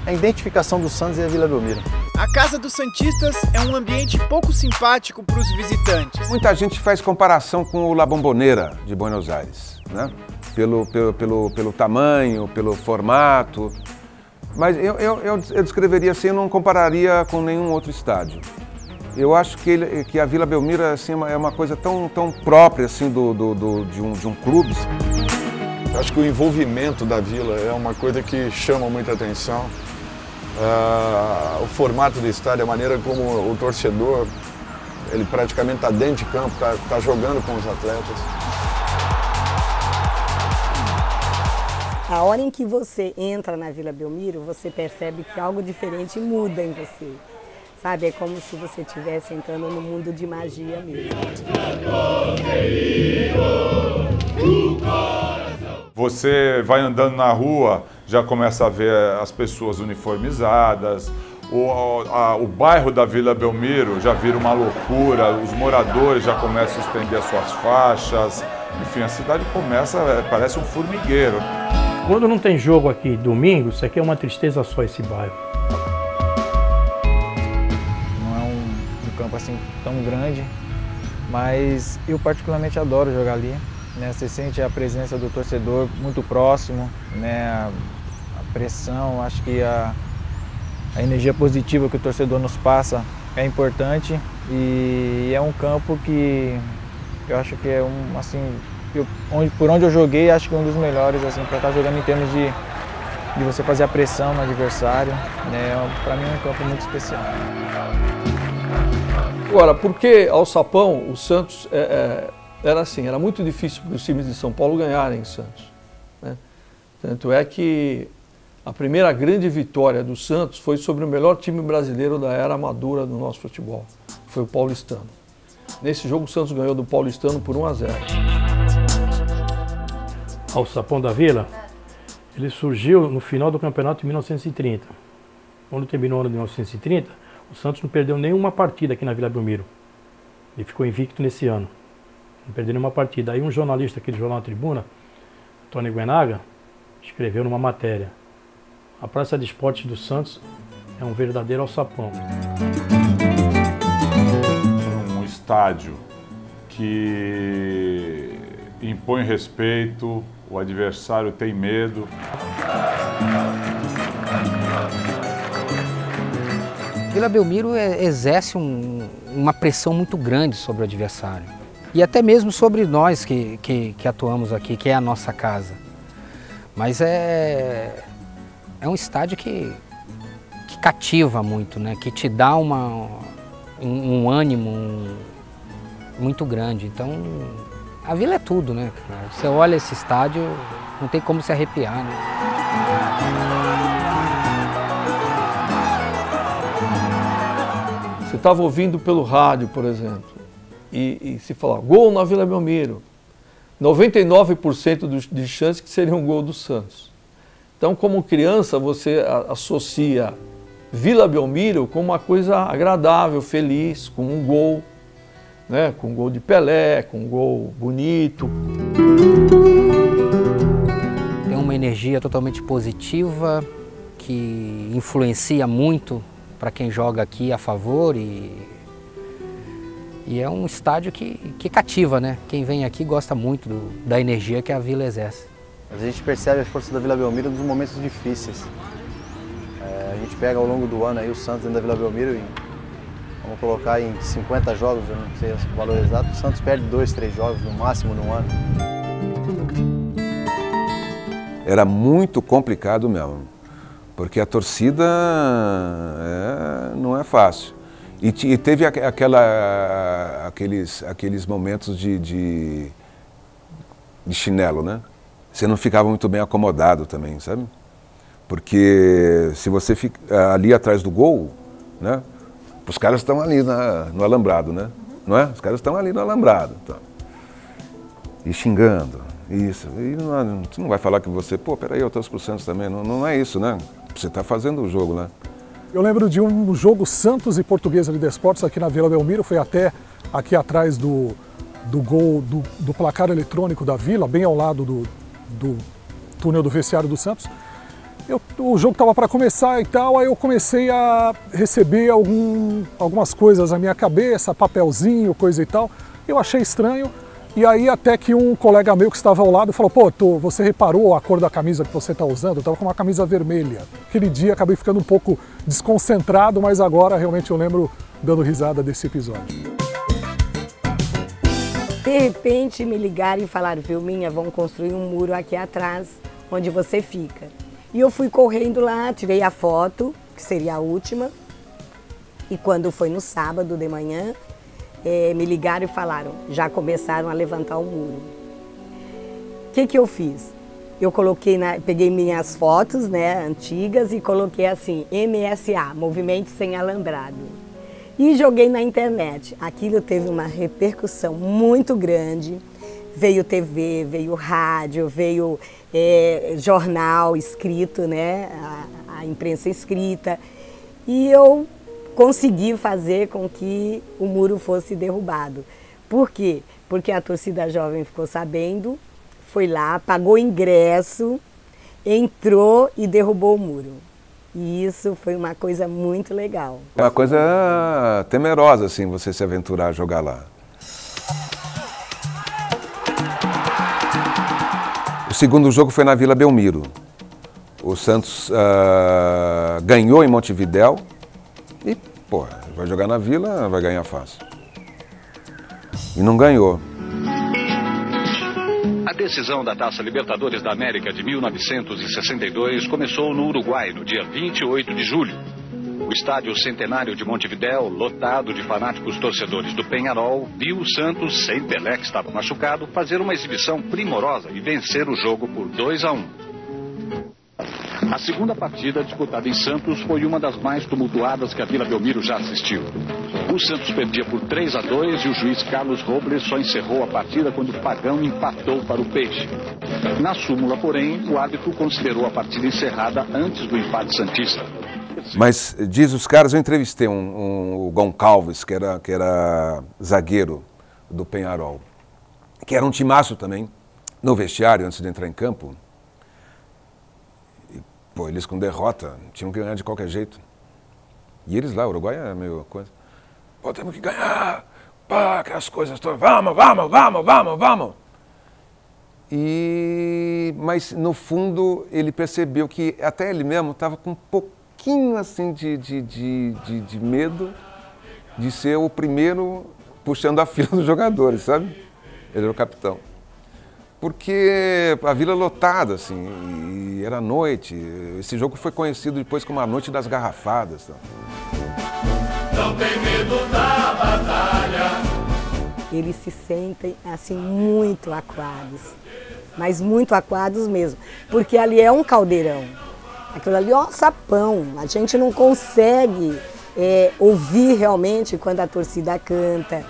É a identificação do Santos e a Vila Belmiro. A Casa dos Santistas é um ambiente pouco simpático para os visitantes. Muita gente faz comparação com o La Bombonera de Buenos Aires, né? Pelo tamanho, pelo formato. Mas eu descreveria assim, eu não compararia com nenhum outro estádio. Eu acho que a Vila Belmiro assim, é uma coisa tão própria assim, de um clube. Eu acho que o envolvimento da Vila é uma coisa que chama muita atenção. O formato do estádio, a maneira como o torcedor, ele praticamente está dentro de campo, está jogando com os atletas. A hora em que você entra na Vila Belmiro, você percebe que algo diferente muda em você. Sabe, é como se você estivesse entrando no mundo de magia mesmo. Você vai andando na rua, já começa a ver as pessoas uniformizadas, o bairro da Vila Belmiro já vira uma loucura, os moradores já começam a estender as suas faixas, enfim, a cidade parece um formigueiro. Quando não tem jogo aqui domingo, isso aqui é uma tristeza só, esse bairro. Campo assim tão grande, mas eu particularmente adoro jogar ali, né? Você sente a presença do torcedor muito próximo, né? A pressão, acho que a energia positiva que o torcedor nos passa é importante e é um campo que eu acho que é por onde eu joguei, acho que é um dos melhores assim para estar jogando em termos de você fazer a pressão no adversário, né? Para mim é um campo muito especial. Agora, porque ao Sapão, o Santos era assim, era muito difícil para os times de São Paulo ganharem em Santos, né? Tanto é que a primeira grande vitória do Santos foi sobre o melhor time brasileiro da era madura do nosso futebol, foi o Paulistano. Nesse jogo o Santos ganhou do Paulistano por 1-0. Ao Sapão da Vila, ele surgiu no final do campeonato de 1930. Quando terminou o ano de 1930, o Santos não perdeu nenhuma partida aqui na Vila Belmiro. Ele ficou invicto nesse ano. Não perdeu nenhuma partida. Aí um jornalista aqui do Jornal Tribuna, Tony Guenaga, escreveu numa matéria: a Praça de Esportes do Santos é um verdadeiro alçapão. Um estádio que impõe respeito, o adversário tem medo. Vila Belmiro exerce uma pressão muito grande sobre o adversário. E até mesmo sobre nós que atuamos aqui, que é a nossa casa. Mas é um estádio que cativa muito, né? Que te dá um ânimo muito grande. Então, a Vila é tudo, né? Você olha esse estádio, não tem como se arrepiar, né? Você estava ouvindo pelo rádio, por exemplo, e se falar gol na Vila Belmiro, 99% de chance que seria um gol do Santos. Então, como criança, você associa Vila Belmiro com uma coisa agradável, feliz, com um gol, né? Com um gol de Pelé, com um gol bonito. Tem uma energia totalmente positiva que influencia muito para quem joga aqui a favor e é um estádio que cativa, né? Quem vem aqui gosta muito da energia que a Vila exerce. A gente percebe a força da Vila Belmiro nos momentos difíceis. A gente pega ao longo do ano aí o Santos dentro da Vila Belmiro e vamos colocar em 50 jogos, eu não sei o valor exato, o Santos perde 2, 3 jogos no máximo no ano. Era muito complicado mesmo, porque a torcida não é fácil. E teve aqueles momentos de chinelo, né? Você não ficava muito bem acomodado também, sabe? Porque se você fica ali atrás do gol, né? Os caras estão ali no alambrado, né? Não é? Os caras estão ali no alambrado. Então. E xingando, isso. E você não vai falar que você, pô, peraí, eu torço pro Santos também. Não é isso, né? Você está fazendo o jogo, né? Eu lembro de um jogo Santos e Portuguesa de Desportos aqui na Vila Belmiro, foi até aqui atrás do gol do placar eletrônico da Vila, bem ao lado do túnel do vestiário do Santos. O jogo estava para começar e tal, aí eu comecei a receber algumas coisas na minha cabeça, papelzinho, coisa e tal. Eu achei estranho. E aí até que um colega meu que estava ao lado falou, pô, você reparou a cor da camisa que você está usando? Eu estava com uma camisa vermelha. Aquele dia acabei ficando um pouco desconcentrado, mas agora realmente eu lembro dando risada desse episódio. De repente me ligaram e falaram, Vilminha, vamos construir um muro aqui atrás, onde você fica. E eu fui correndo lá, tirei a foto, que seria a última. E quando foi no sábado de manhã, me ligaram e falaram, já começaram a levantar o muro. O que eu fiz? Eu peguei minhas fotos, né, antigas e coloquei assim, MSA, Movimento Sem Alambrado. E joguei na internet. Aquilo teve uma repercussão muito grande. Veio TV, veio rádio, veio jornal escrito, né, a imprensa escrita. E eu consegui fazer com que o muro fosse derrubado. Por quê? Porque a torcida jovem ficou sabendo, foi lá, pagou ingresso, entrou e derrubou o muro. E isso foi uma coisa muito legal. Uma coisa temerosa, assim, você se aventurar a jogar lá. O segundo jogo foi na Vila Belmiro. O Santos ganhou em Montevidéu. E, pô, vai jogar na Vila, vai ganhar fácil. E não ganhou. A decisão da Taça Libertadores da América de 1962 começou no Uruguai, no dia 28 de julho. O estádio Centenário de Montevidéu, lotado de fanáticos torcedores do Peñarol, viu o Santos, sem Pelé, que estava machucado, fazer uma exibição primorosa e vencer o jogo por 2-1. A segunda partida, disputada em Santos, foi uma das mais tumultuadas que a Vila Belmiro já assistiu. O Santos perdia por 3-2 e o juiz Carlos Robles só encerrou a partida quando o Pagão empatou para o Peixe. Na súmula, porém, o árbitro considerou a partida encerrada antes do empate santista. Mas, diz os caras, eu entrevistei o Goncalves, que era zagueiro do Peñarol, que era um timaço também, no vestiário, antes de entrar em campo. E, pô, eles com derrota, tinham que ganhar de qualquer jeito. E eles lá, o Uruguai é meio coisa. Pô, temos que ganhar, pá, aquelas coisas todas, vamos. Mas, no fundo, ele percebeu que até ele mesmo estava com um pouquinho assim de medo de ser o primeiro puxando a fila dos jogadores, sabe? Ele era o capitão. Porque a Vila lotada, assim, e era noite. Esse jogo foi conhecido depois como a Noite das Garrafadas. Não tem medo da batalha. Eles se sentem, assim, muito acuados. Mas muito acuados mesmo. Porque ali é um caldeirão. Aquilo ali é um sapão. A gente não consegue ouvir realmente quando a torcida canta.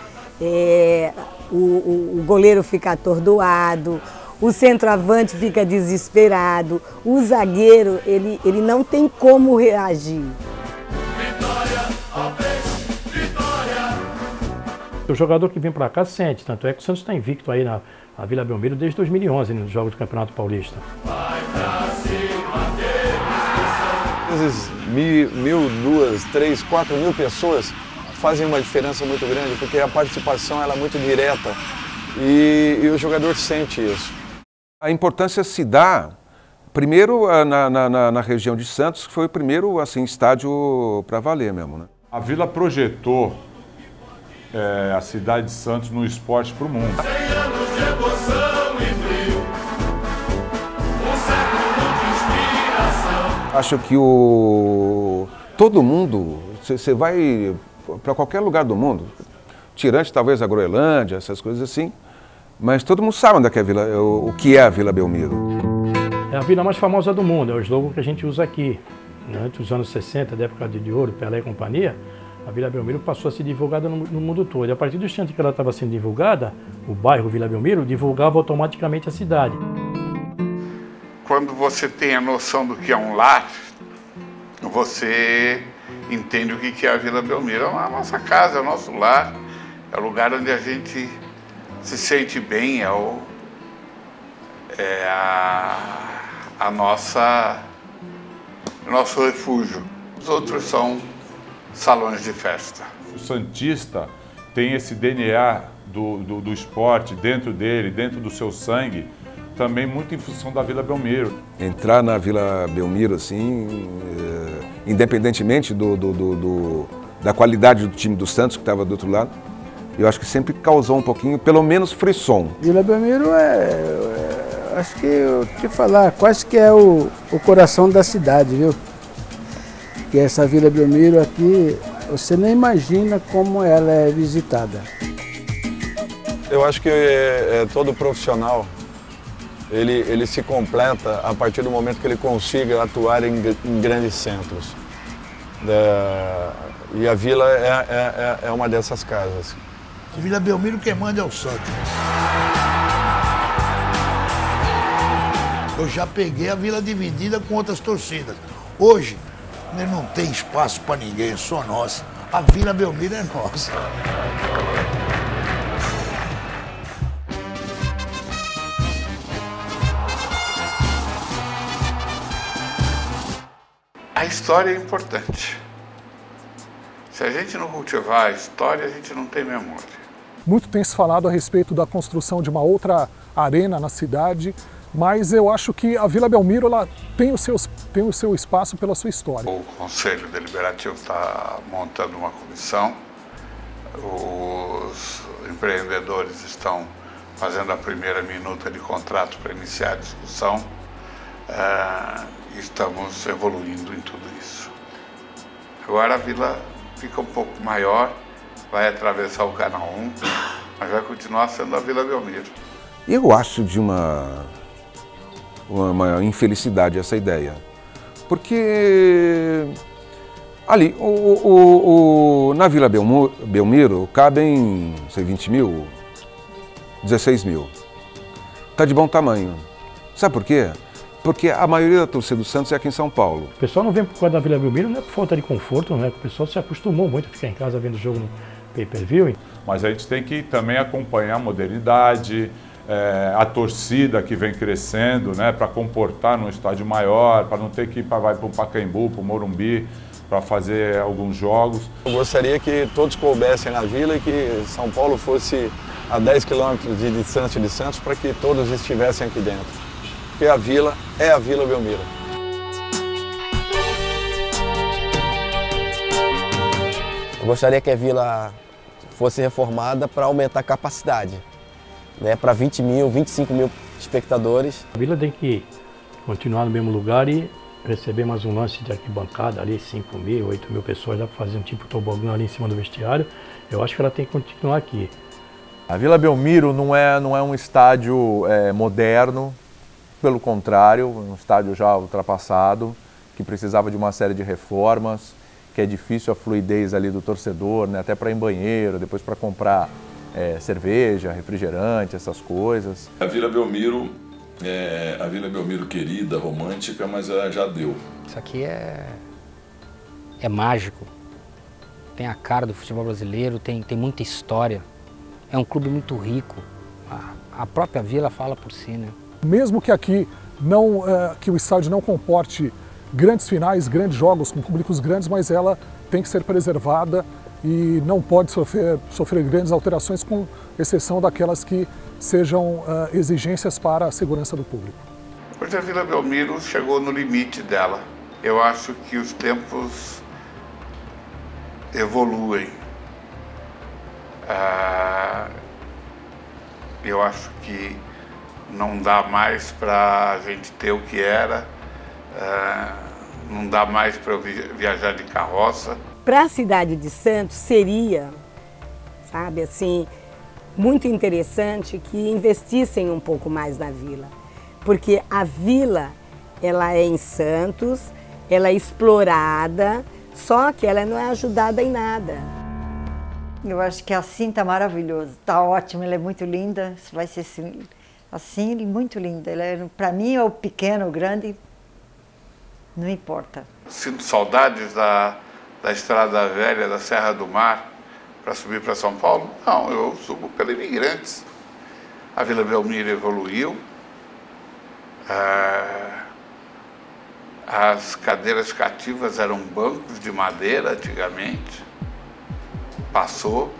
O goleiro fica atordoado, o centroavante fica desesperado, o zagueiro ele não tem como reagir. O jogador que vem para cá sente, tanto é que o Santos está invicto aí na Vila Belmiro desde 2011, nos Jogos do Campeonato Paulista. Às vezes 1.000, 2.000, 3.000, 4.000 pessoas fazem uma diferença muito grande, porque a participação ela é muito direta e o jogador sente isso. A importância se dá, primeiro, na região de Santos, que foi o primeiro assim, estádio para valer mesmo, né? A Vila projetou a cidade de Santos no esporte para o mundo. 100 anos de emoção e brilho, um século de inspiração. Acho que todo mundo, você vai para qualquer lugar do mundo, tirante talvez a Groenlândia, essas coisas assim, mas todo mundo sabe onde é que é o que é a Vila Belmiro. É a vila mais famosa do mundo, é o slogan que a gente usa aqui. Durante os anos 60, da época de ouro, Pelé e companhia, a Vila Belmiro passou a ser divulgada no mundo todo. E a partir do instante que ela estava sendo divulgada, o bairro Vila Belmiro divulgava automaticamente a cidade. Quando você tem a noção do que é um lar, você entende o que é a Vila Belmiro. É a nossa casa, é o nosso lar, é o lugar onde a gente se sente bem, o nosso refúgio. Os outros são salões de festa. O santista tem esse DNA do esporte dentro dele, dentro do seu sangue, também muito em função da Vila Belmiro. Entrar na Vila Belmiro, assim, independentemente da qualidade do time do Santos, que estava do outro lado, eu acho que sempre causou um pouquinho, pelo menos, frisson. Vila Belmiro acho que eu te falar, quase que é o coração da cidade, viu? Que essa Vila Belmiro aqui, você nem imagina como ela é visitada. Eu acho que todo profissional, ele se completa a partir do momento que ele consiga atuar em grandes centros. E a Vila é uma dessas casas. Vila Belmiro quem manda é o Santos. Eu já peguei a Vila dividida com outras torcidas. Hoje, não tem espaço para ninguém, é só nossa. A Vila Belmiro é nossa. A história é importante. Se a gente não cultivar a história, a gente não tem memória. Muito tem se falado a respeito da construção de uma outra arena na cidade, mas eu acho que a Vila Belmiro ela tem o seu espaço pela sua história. O Conselho Deliberativo está montando uma comissão, os empreendedores estão fazendo a primeira minuta de contrato para iniciar a discussão. Estamos evoluindo em tudo isso. Agora a vila fica um pouco maior, vai atravessar o Canal 1, mas vai continuar sendo a Vila Belmiro. Eu acho de uma infelicidade essa ideia, porque ali, na Vila Belmiro cabem, sei, 20 mil, 16 mil. Está de bom tamanho. Sabe por quê? Porque a maioria da torcida do Santos é aqui em São Paulo. O pessoal não vem por causa da Vila Belmiro, não é por falta de conforto, não é? O pessoal se acostumou muito a ficar em casa vendo o jogo no pay-per-view. Mas a gente tem que também acompanhar a modernidade, a torcida que vem crescendo, né, para comportar num estádio maior, para não ter que ir para o Pacaembu, para o Morumbi, para fazer alguns jogos. Eu gostaria que todos coubessem na Vila e que São Paulo fosse a 10 quilômetros de distância de Santos para que todos estivessem aqui dentro. Porque a Vila é a Vila Belmiro. Eu gostaria que a Vila fosse reformada para aumentar a capacidade, né, para 20 mil, 25 mil espectadores. A Vila tem que continuar no mesmo lugar e receber mais um lance de arquibancada ali, 5 mil, 8 mil pessoas, dá para fazer um tipo tobogã ali em cima do vestiário. Eu acho que ela tem que continuar aqui. A Vila Belmiro não é um estádio moderno, pelo contrário, um estádio já ultrapassado, que precisava de uma série de reformas, que é difícil a fluidez ali do torcedor, né? Até para ir em banheiro, depois para comprar cerveja, refrigerante, essas coisas. A Vila Belmiro querida, romântica, mas ela já deu. Isso aqui é mágico. Tem a cara do futebol brasileiro, tem muita história. É um clube muito rico. A própria Vila fala por si, né? Mesmo que aqui que o estádio não comporte grandes finais, grandes jogos com públicos grandes, mas ela tem que ser preservada e não pode sofrer grandes alterações, com exceção daquelas que sejam exigências para a segurança do público. Hoje a Vila Belmiro chegou no limite dela. Eu acho que os tempos evoluem. Eu acho que não dá mais para a gente ter o que era, não dá mais para eu viajar de carroça. Para a cidade de Santos seria, sabe, assim, muito interessante que investissem um pouco mais na Vila, porque a Vila, ela é em Santos, ela é explorada, só que ela não é ajudada em nada. Eu acho que assim tá maravilhoso, tá ótimo, ela é muito linda, vai ser assim muito linda. Para mim, é o pequeno, o grande, não importa. Sinto saudades da Estrada Velha, da Serra do Mar, para subir para São Paulo? Não, eu subo pela Imigrantes. A Vila Belmiro evoluiu, as cadeiras cativas eram bancos de madeira antigamente, passou,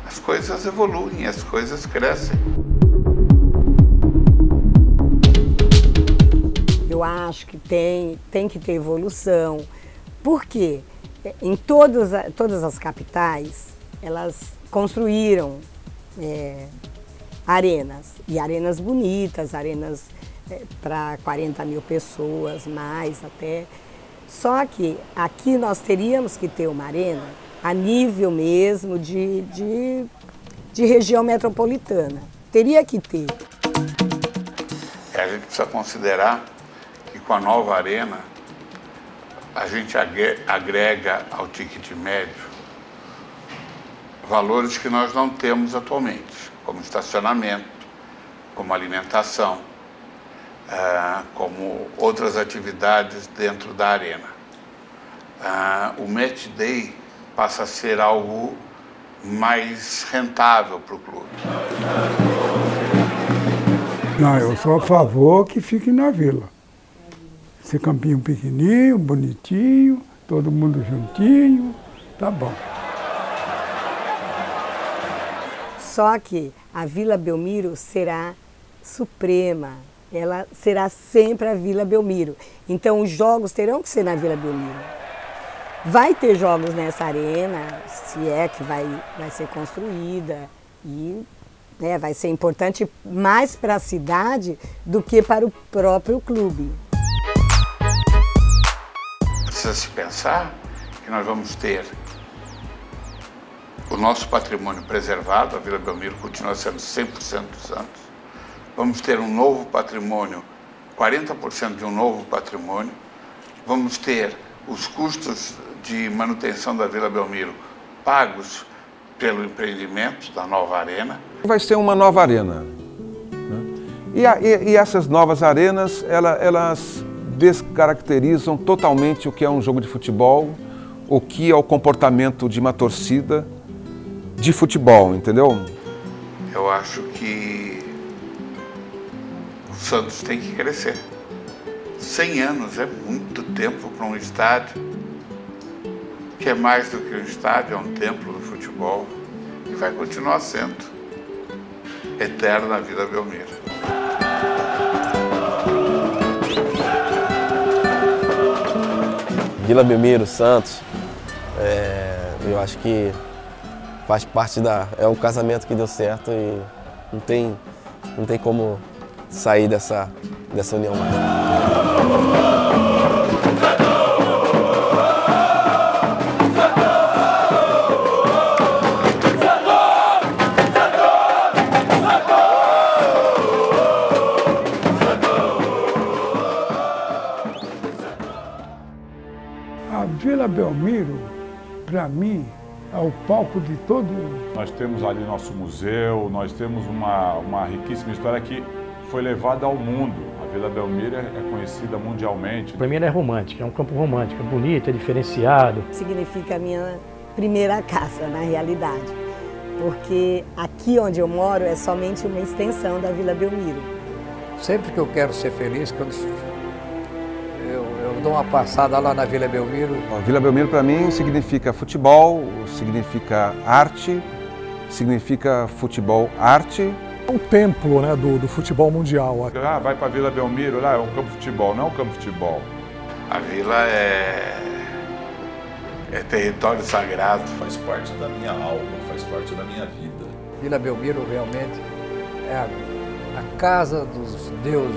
as coisas evoluem, as coisas crescem. Eu acho que tem que ter evolução, porque em todas as capitais, elas construíram arenas, e arenas bonitas, arenas para 40 mil pessoas, mais até. Só que aqui nós teríamos que ter uma arena a nível mesmo de região metropolitana. Teria que ter. A gente precisa considerar que com a nova arena, a gente agrega ao ticket médio valores que nós não temos atualmente, como estacionamento, como alimentação, como outras atividades dentro da arena. O match day passa a ser algo mais rentável para o clube. Não, eu sou a favor que fique na Vila. Esse campinho pequenininho, bonitinho, todo mundo juntinho, tá bom. Só que a Vila Belmiro será suprema, ela será sempre a Vila Belmiro. Então os jogos terão que ser na Vila Belmiro. Vai ter jogos nessa arena, se é que vai ser construída, e vai ser importante mais para a cidade do que para o próprio clube. Precisa se pensar que nós vamos ter o nosso patrimônio preservado, a Vila Belmiro continua sendo 100% do Santos. Vamos ter um novo patrimônio, 40% de um novo patrimônio. Vamos ter os custos de manutenção da Vila Belmiro pagos pelo empreendimento da nova arena. Vai ser uma nova arena, né? E essas novas arenas, elas descaracterizam totalmente o que é um jogo de futebol, o que é o comportamento de uma torcida de futebol, entendeu? Eu acho que o Santos tem que crescer. 100 anos é muito tempo para um estádio, que é mais do que um estádio, é um templo do futebol, e vai continuar sendo eterna a Vila Belmiro. Vila Belmiro, Santos, eu acho que faz parte é um casamento que deu certo e não tem como sair dessa união mais. A Vila Belmiro, para mim, é o palco de todo mundo. Nós temos ali nosso museu, nós temos uma riquíssima história que foi levada ao mundo. A Vila Belmiro é conhecida mundialmente. Para mim ela é romântica, é um campo romântico, é bonito, é diferenciado. Significa a minha primeira casa, na realidade, porque aqui onde eu moro é somente uma extensão da Vila Belmiro. Sempre que eu quero ser feliz, quando eu dou uma passada lá na Vila Belmiro. A Vila Belmiro para mim significa futebol, significa arte, significa futebol arte. É um templo, né, do futebol mundial. Ah, vai para a Vila Belmiro, lá é um campo de futebol, não é um campo de futebol. A vila é território sagrado. Faz parte da minha alma, faz parte da minha vida. Vila Belmiro realmente é a casa dos deuses.